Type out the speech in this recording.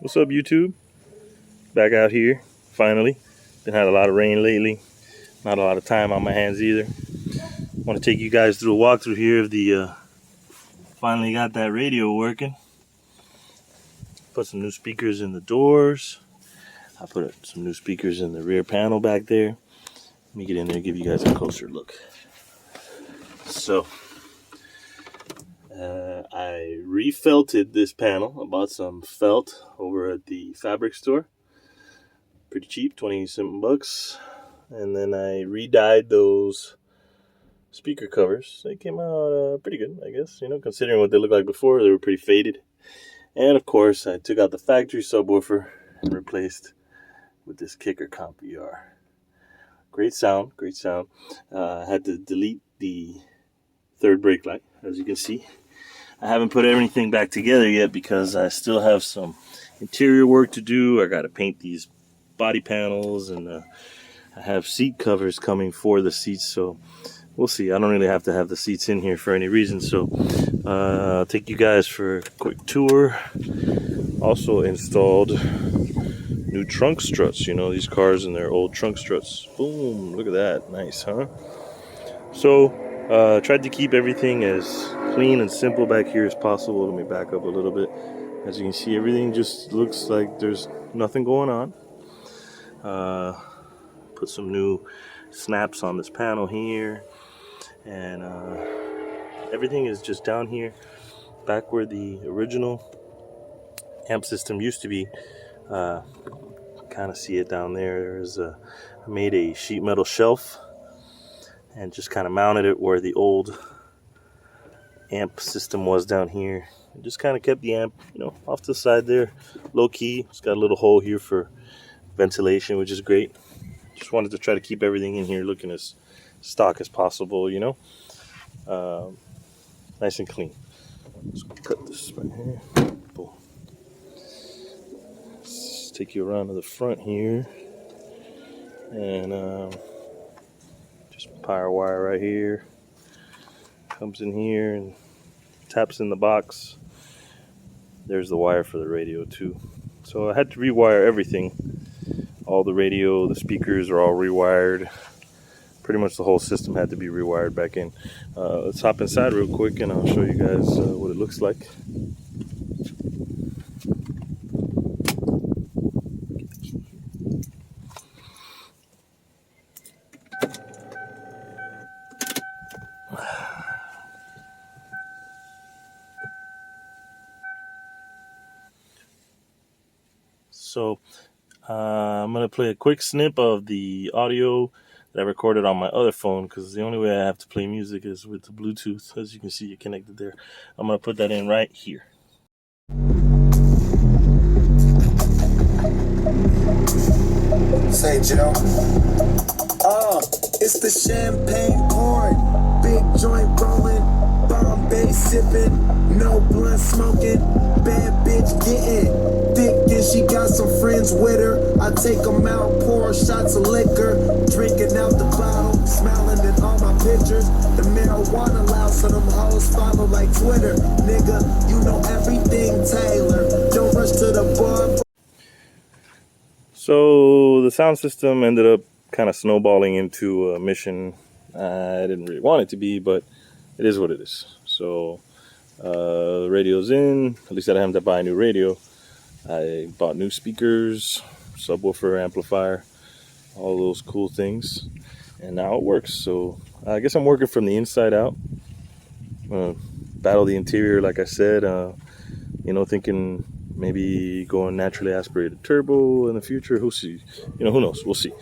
What's up, YouTube? Back out here, finally. Been had a lot of rain lately. Not a lot of time on my hands either. Want to take you guys through a walkthrough here of the finally got that radio working. Put some new speakers in the doors. I put some new speakers in the rear panel back there. Let me get in there and give you guys a closer look. So, I refelted this panel. I bought some felt over at the fabric store. Pretty cheap, 20-something bucks. And then I re-dyed those speaker covers. They came out pretty good, I guess. You know, considering what they looked like before, they were pretty faded. And of course, I took out the factory subwoofer and replaced with this Kicker Comp VR. Great sound, great sound. I had to delete the third brake light, as you can see. I haven't put everything back together yet because I still have some interior work to do. I got to paint these body panels, and I have seat covers coming for the seats, so we'll see. I don't really have to have the seats in here for any reason, so I'll take you guys for a quick tour. Also installed new trunk struts. You know, these cars and their old trunk struts. Boom, look at that. Nice, huh? So tried to keep everything as clean and simple back here as possible. Let me back up a little bit. As you can see, everything just looks like there's nothing going on. Put some new snaps on this panel here, and everything is just down here, back where the original amp system used to be. Kind of see it down there. I made a sheet metal shelf and just kind of mounted it where the old amp system was down here. And just kind of kept the amp, you know, off to the side there, low key. It's got a little hole here for ventilation, which is great. Just wanted to try to keep everything in here looking as stock as possible, you know. Nice and clean. Let's cut this right here. Boom. Let's take you around to the front here, and just power wire right here. Comes in here and taps in the box. There's the wire for the radio too. So I had to rewire everything. All the radio, the speakers are all rewired. Pretty much the whole system had to be rewired back in. Let's hop inside real quick and I'll show you guys what it looks like. So I'm going to play a quick snip of the audio that I recorded on my other phone, because the only way I have to play music is with the Bluetooth. As you can see, you're connected there. I'm going to put that in right here. Say, Joe. It's the champagne pouring, big joint rolling, Bombay sipping, no blunt smoking, bad bitch getting thick and she got some friends with her. I take them out, pour shots of liquor, drinking out the bottle, smiling at all my pictures. The marijuana loud, so them hoes follow like Twitter. Nigga, you know everything, Taylor. Don't rush to the bar. So the sound system ended up kind of snowballing into a mission I didn't really want it to be, but it is what it is. So the radio's in. At least I didn't have to buy a new radio. I bought new speakers, subwoofer, amplifier, all those cool things, and now it works. So I guess I'm working from the inside out. Battle the interior, like I said. You know, thinking maybe going naturally aspirated turbo in the future. Who see? You know, who knows? We'll see.